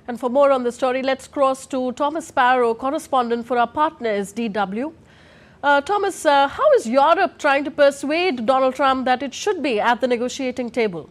And for more on the story, let's cross to Thomas Sparrow, correspondent for our partners, DW. Thomas, how is Europe trying to persuade Donald Trump that it should be at the negotiating table?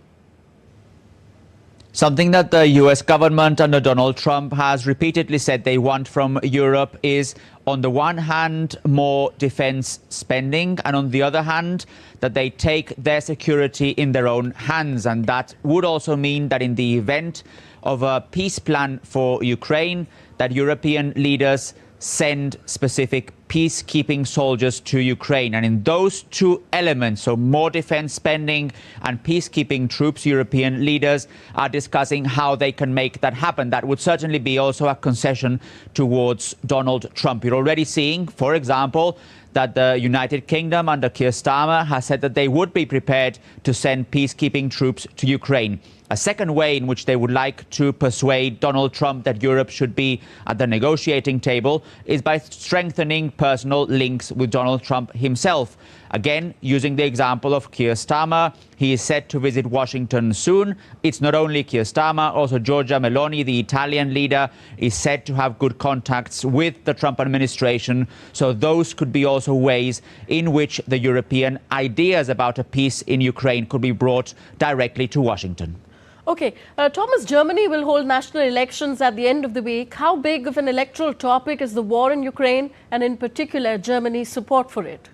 Something that the US government under Donald Trump has repeatedly said they want from Europe is, on the one hand, more defense spending, and on the other hand, that they take their security in their own hands. And that would also mean that in the event of a peace plan for Ukraine, that European leaders send specific peacekeeping soldiers to Ukraine. And in those two elements, so more defense spending and peacekeeping troops, European leaders are discussing how they can make that happen. That would certainly be also a concession towards Donald Trump. You're already seeing, for example, that the United Kingdom under Keir Starmer has said that they would be prepared to send peacekeeping troops to Ukraine. A second way in which they would like to persuade Donald Trump that Europe should be at the negotiating table is by strengthening personal links with Donald Trump himself. Again, using the example of Keir Starmer, he is set to visit Washington soon. It's not only Keir Starmer, also Giorgia Meloni, the Italian leader, is said to have good contacts with the Trump administration. So those could be also ways in which the European ideas about a peace in Ukraine could be brought directly to Washington. Okay, Thomas, Germany will hold national elections at the end of the week. How big of an electoral topic is the war in Ukraine, and in particular, Germany's support for it?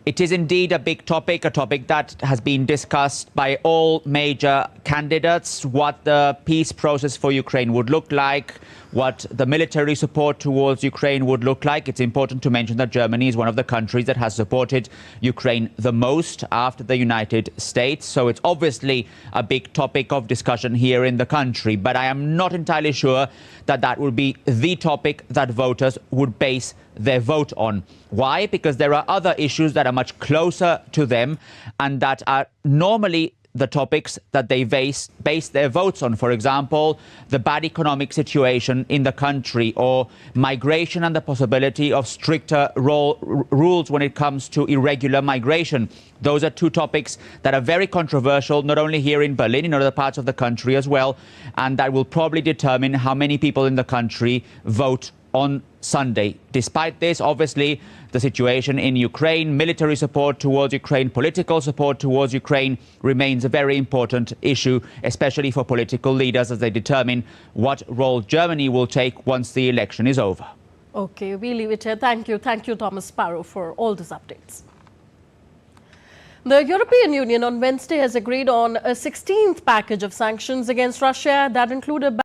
It is indeed a big topic, a topic that has been discussed by all major candidates, what the peace process for Ukraine would look like, what the military support towards Ukraine would look like. It's important to mention that Germany is one of the countries that has supported Ukraine the most after the United States. So it's obviously a big topic of discussion here in the country. But I am not entirely sure that that would be the topic that voters would base their vote on. Why? Because there are other issues that are much closer to them and that are normally the topics that they base their votes on. For example, the bad economic situation in the country, or migration and the possibility of stricter rules when it comes to irregular migration. Those are two topics that are very controversial, not only here in Berlin, in other parts of the country as well, and that will probably determine how many people in the country vote on Sunday. Despite this, obviously, the situation in Ukraine, military support towards Ukraine, political support towards Ukraine remains a very important issue, especially for political leaders as they determine what role Germany will take once the election is over. Okay, we leave it here. Thank you. Thank you, Thomas Sparrow, for all these updates. The European Union on Wednesday has agreed on a 16th package of sanctions against Russia that include a